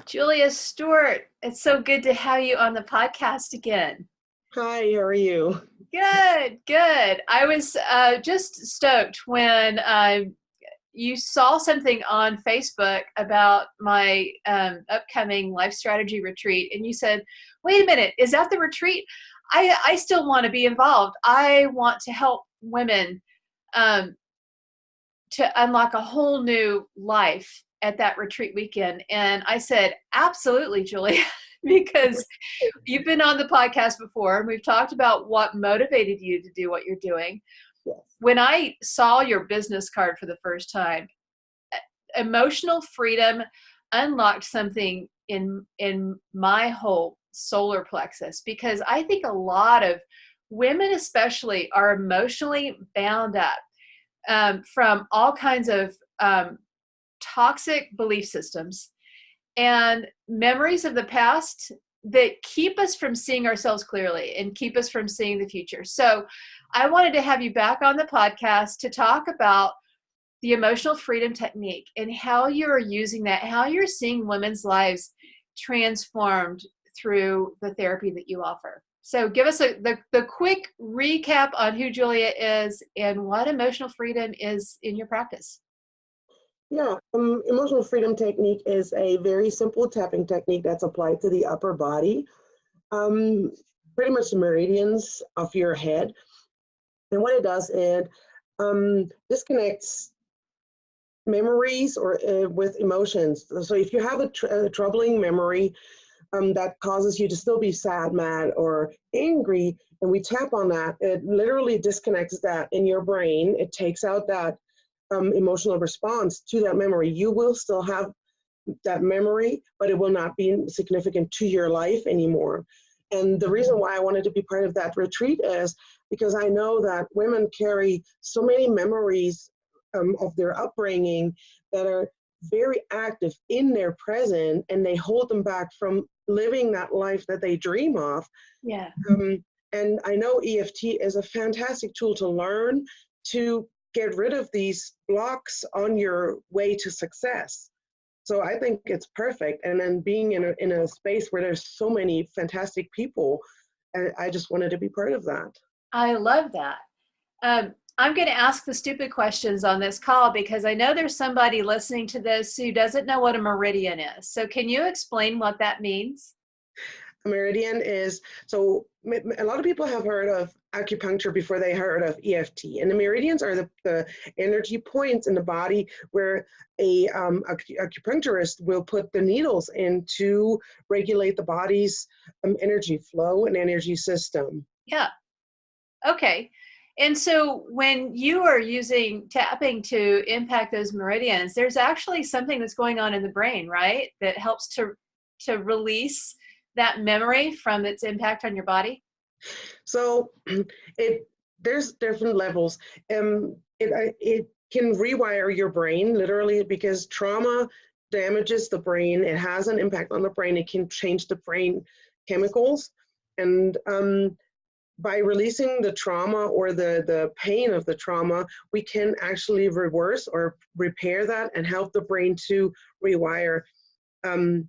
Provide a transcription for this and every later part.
Julia Stewart, it's so good to have you on the podcast again. Hi, how are you? Good, good. I was just stoked when you saw something on Facebook about my upcoming life strategy retreat, and you said, "Wait a minute, is that the retreat? I still want to be involved. I want to help women um, to unlock a whole new life at that retreat weekend." And I said, "Absolutely, Julia," because you've been on the podcast before and we've talked about what motivated you to do what you're doing. Yes. When I saw your business card for the first time, emotional freedom unlocked something in my whole solar plexus, because I think a lot of women especially are emotionally bound up from all kinds of toxic belief systems and memories of the past that keep us from seeing ourselves clearly and keep us from seeing the future. So I wanted to have you back on the podcast to talk about the emotional freedom technique and how you're using that, how you're seeing women's lives transformed through the therapy that you offer. So give us the quick recap on who Julia is and what emotional freedom is in your practice. Yeah, emotional freedom technique is a very simple tapping technique that's applied to the upper body, um, pretty much the meridians of your head. And what it does, it disconnects memories or with emotions. So if you have a troubling memory that causes you to still be sad, mad, or angry, and we tap on that, it literally disconnects that in your brain. It takes out that emotional response to that memory. You will still have that memory, but it will not be significant to your life anymore. And the reason why I wanted to be part of that retreat is because I know that women carry so many memories of their upbringing that are very active in their present, and they hold them back from living that life that they dream of. Yeah. And I know EFT is a fantastic tool to learn to get rid of these blocks on your way to success. So I think it's perfect. And then being in a space where there's so many fantastic people, I just wanted to be part of that. I love that. I'm going to ask the stupid questions on this call because I know there's somebody listening to this who doesn't know what a meridian is. So can you explain what that means? A meridian is, so a lot of people have heard of acupuncture before they heard of EFT. And the meridians are the energy points in the body where a acupuncturist will put the needles in to regulate the body's energy flow and energy system. Yeah. Okay. And so when you are using tapping to impact those meridians, there's actually something that's going on in the brain, right? That helps to release that memory from its impact on your body. So there's different levels. It can rewire your brain literally because trauma damages the brain. It has an impact on the brain. It can change the brain chemicals. And by releasing the trauma or the pain of the trauma, we can actually reverse or repair that and help the brain to rewire and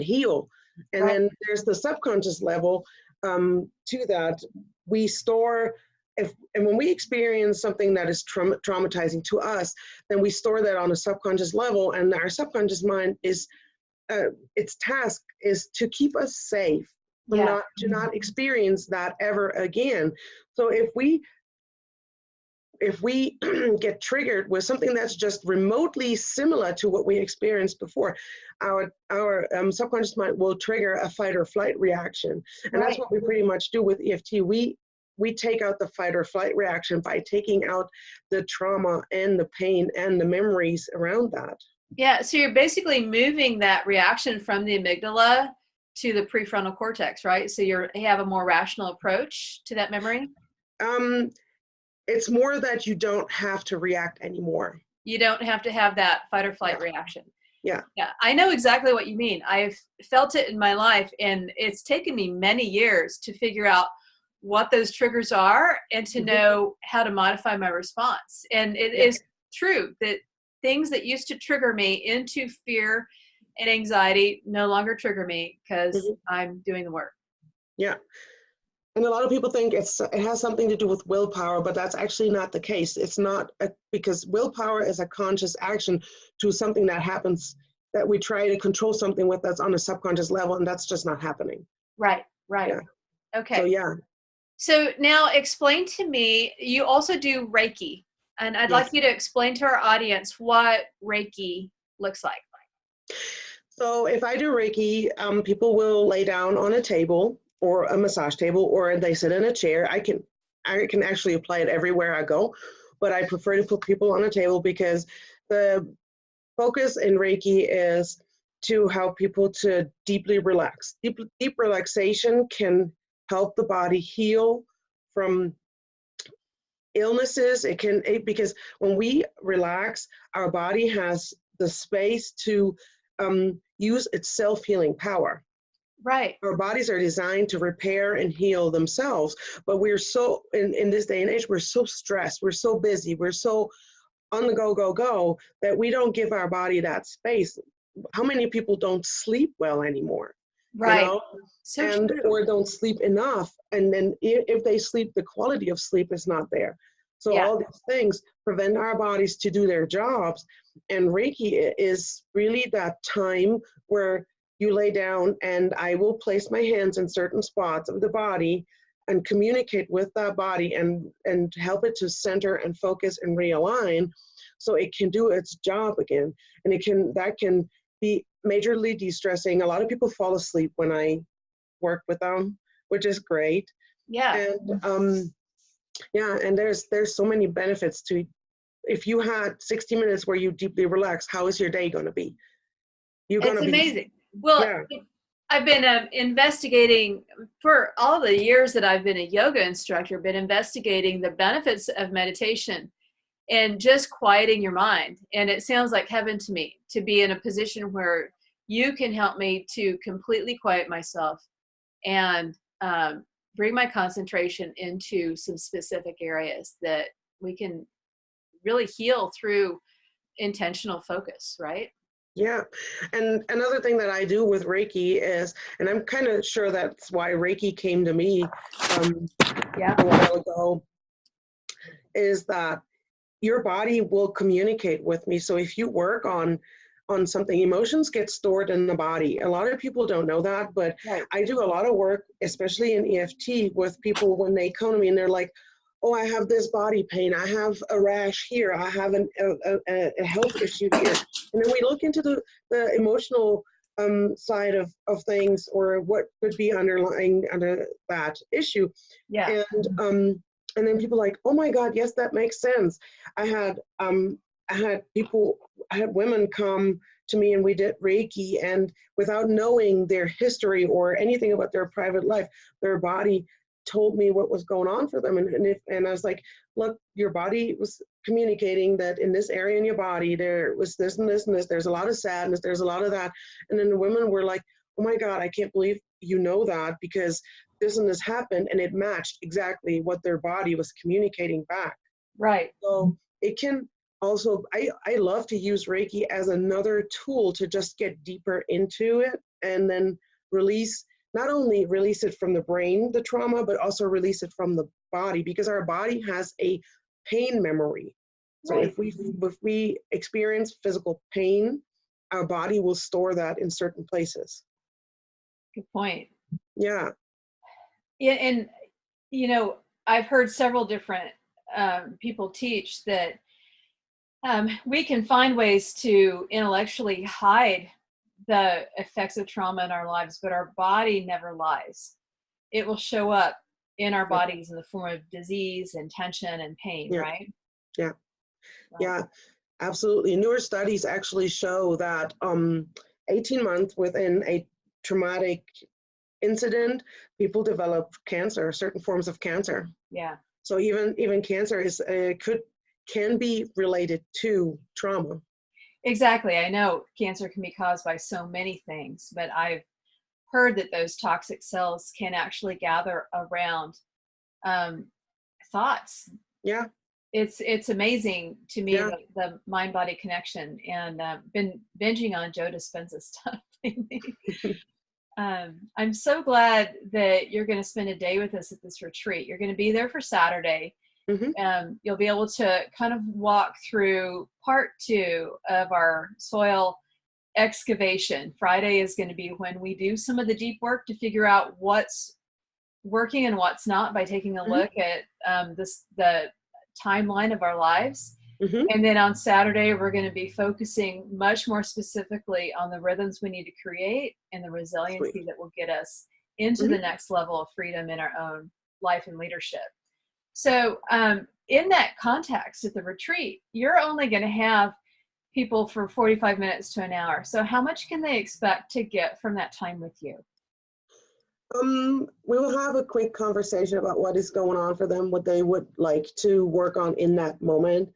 heal. And Right. then there's the subconscious level to that. We store, and when we experience something that is traumatizing to us, then we store that on a subconscious level, and our subconscious mind is, its task is to keep us safe, Yeah. to not experience that ever again. So if we get triggered with something that's just remotely similar to what we experienced before, our subconscious mind will trigger a fight or flight reaction. And that's Right. what we pretty much do with EFT. We take out the fight or flight reaction by taking out the trauma and the pain and the memories around that. Yeah. So you're basically moving that reaction from the amygdala to the prefrontal cortex, right? So you have a more rational approach to that memory. Um, it's more that you don't have to react anymore. You don't have to have that fight or flight Yeah. reaction. Yeah. Yeah, I know exactly what you mean. I've felt it in my life, and it's taken me many years to figure out what those triggers are and to know how to modify my response. And it Yeah. is true that things that used to trigger me into fear and anxiety no longer trigger me because Mhm. I'm doing the work. Yeah. And a lot of people think it has something to do with willpower, but that's actually not the case. It's not because willpower is a conscious action to something that happens, that we try to control something with, that's on a subconscious level, and that's just not happening. Right, right. Yeah. So Okay. yeah. So now explain to me, you also do Reiki, and I'd like Yes. you to explain to our audience what Reiki looks like. So if I do Reiki, people will lay down on a table or a massage table, or they sit in a chair. I can actually apply it everywhere I go, but I prefer to put people on a table because the focus in Reiki is to help people to deeply relax. Deep relaxation can help the body heal from illnesses. Because when we relax, our body has the space to use its self-healing power. Right. Our bodies are designed to repair and heal themselves, but we're so in this day and age, we're so stressed, we're so busy, we're so on the go that we don't give our body that space. How many people don't sleep well anymore, you Right. know, So and true. or don't sleep enough, and then if they sleep, the quality of sleep is not there. So Yeah. all these things prevent our bodies to do their jobs, and Reiki is really that time where you lay down and I will place my hands in certain spots of the body and communicate with that body and help it to center and focus and realign so it can do its job again. And that can be majorly de-stressing. A lot of people fall asleep when I work with them, which is great. Yeah. And yeah, and there's so many benefits to, if you had 60 minutes where you deeply relax, how is your day going to be? You're going It's to be, amazing. Well, yeah. I've been investigating for all the years that I've been a yoga instructor, been investigating the benefits of meditation and just quieting your mind. And it sounds like heaven to me to be in a position where you can help me to completely quiet myself and bring my concentration into some specific areas that we can really heal through intentional focus, right? Yeah. And another thing that I do with Reiki is, and I'm kind of sure that's why Reiki came to me um, Yeah. a while ago, is that your body will communicate with me. So if you work on something, emotions get stored in the body. A lot of people don't know that, but Right. I do a lot of work, especially in EFT, with people when they come to me and they're like, oh, I have this body pain, I have a rash here, I have a health issue here. And then we look into the emotional side of things, or what could be underlying under that issue. Yeah. And then people like, oh my God, yes, that makes sense. I had people, I had women come to me and we did Reiki, and without knowing their history or anything about their private life, their body told me what was going on for them. And I was like, look, your body was communicating that in this area in your body, there was this and this and this, there's a lot of sadness, there's a lot of that. And then the women were like, oh my God, I can't believe you know that, because this and this happened, and it matched exactly what their body was communicating back. Right. So it can also, I love to use Reiki as another tool to just get deeper into it, and then release, not only release it from the brain, the trauma, but also release it from the body, because our body has a pain memory. So Right. if we experience physical pain, our body will store that in certain places. Good point. Yeah. Yeah, and I've heard several different people teach that we can find ways to intellectually hide the effects of trauma in our lives, but our body never lies. It will show up in our Yeah. bodies in the form of disease and tension and pain, Yeah. right? Yeah. Right. Yeah. Absolutely. Newer studies actually show that 18 months within a traumatic incident, people develop cancer, certain forms of cancer. Yeah. So even cancer can be related to trauma. Exactly. I know cancer can be caused by so many things, but I've heard that those toxic cells can actually gather around um, thoughts. Yeah. it's amazing to me, Yeah. the mind body connection, and been binging on Joe Dispenza stuff lately. I'm so glad that you're going to spend a day with us at this retreat. You're going to be there for Saturday. Hmm. You'll be able to kind of walk through part 2 of our soil excavation. Friday is going to be when we do some of the deep work to figure out what's working and what's not by taking a Hmm. look at the timeline of our lives. Hmm. And then on Saturday, we're going to be focusing much more specifically on the rhythms we need to create and the Sweet. resiliency that will get us into the Hmm. next level of freedom in our own life and leadership. So in that context at the retreat, you're only going to have people for 45 minutes to an hour. So how much can they expect to get from that time with you? We will have a quick conversation about what is going on for them, what they would like to work on in that moment.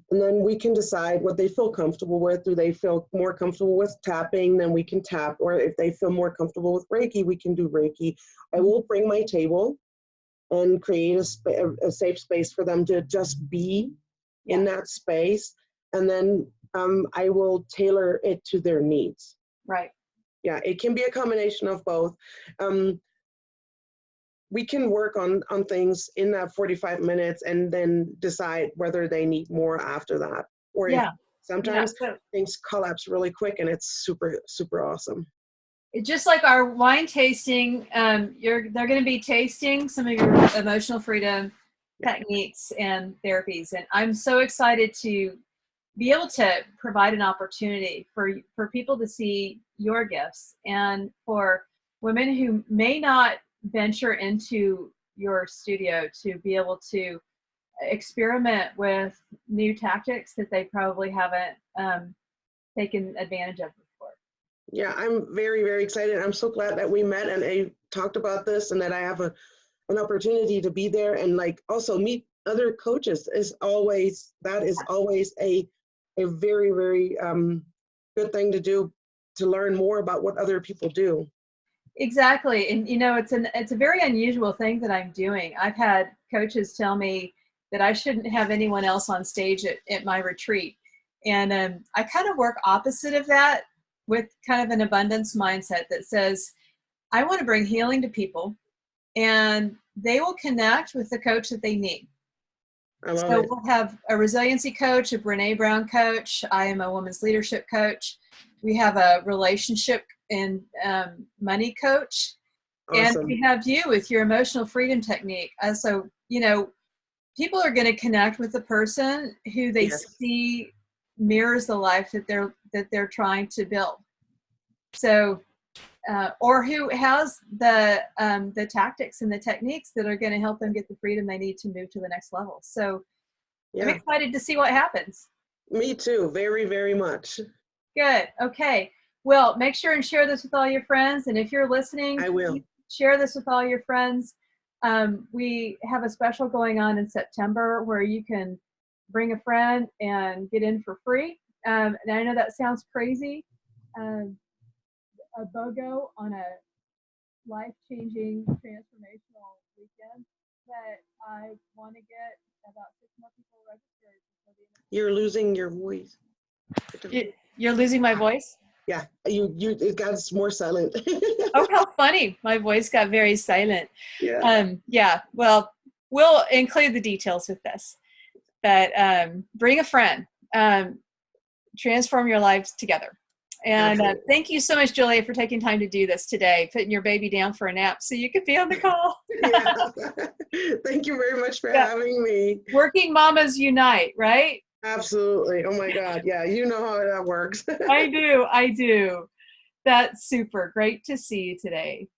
And then we can decide what they feel comfortable with. Do they feel more comfortable with tapping? Then we can tap. Or if they feel more comfortable with Reiki, we can do Reiki. I will bring my table and create a safe space for them to just be in that space. And then I will tailor it to their needs. Right. Yeah, it can be a combination of both. We can work on things in that 45 minutes and then decide whether they need more after that. Or if sometimes So things collapse really quick and it's super, super awesome. just like our wine tasting, they're going to be tasting some of your emotional freedom techniques and therapies. And I'm so excited to be able to provide an opportunity for people to see your gifts, and for women who may not venture into your studio to be able to experiment with new tactics that they probably haven't taken advantage of before. Yeah, I'm very, very excited. I'm so glad that we met and I talked about this and that I have an opportunity to be there and like also meet other coaches is always a very, very good thing to do, to learn more about what other people do. Exactly. And it's a very unusual thing that I'm doing. I've had coaches tell me that I shouldn't have anyone else on stage at my retreat. And I kind of work opposite of that, with kind of an abundance mindset that says, I want to bring healing to people, and they will connect with the coach that they need. I love So it. we'll have a resiliency coach, a Brene Brown coach. I am a women's leadership coach. We have a relationship and money coach. And Awesome. we have you with your emotional freedom technique. So, people are going to connect with the person who they Yes. see mirrors the life that they're trying to build. So, or who has the tactics and the techniques that are going to help them get the freedom they need to move to the next level. So I'm Yeah. excited to see what happens. Me too. Very, very much. Good. Okay. Well, make sure and share this with all your friends. And if you're listening, I will. share this with all your friends. We have a special going on in September where you can bring a friend and get in for free. And I know that sounds crazy. A BOGO on a life-changing, transformational weekend, but I want to get about 6 more people registered before the end of You're losing your voice. You're losing my voice? Yeah, it got more silent. Oh, how funny. My voice got very silent. Yeah. Yeah, well, we'll include the details with this. But bring a friend. Transform your lives together. And thank you so much, Julia, for taking time to do this today, putting your baby down for a nap so you could be on the call. Yeah. Thank you very much for having me. Working Mamas Unite, right? Absolutely. Oh my God. Yeah, you know how that works. I do. That's super. Great to see you today.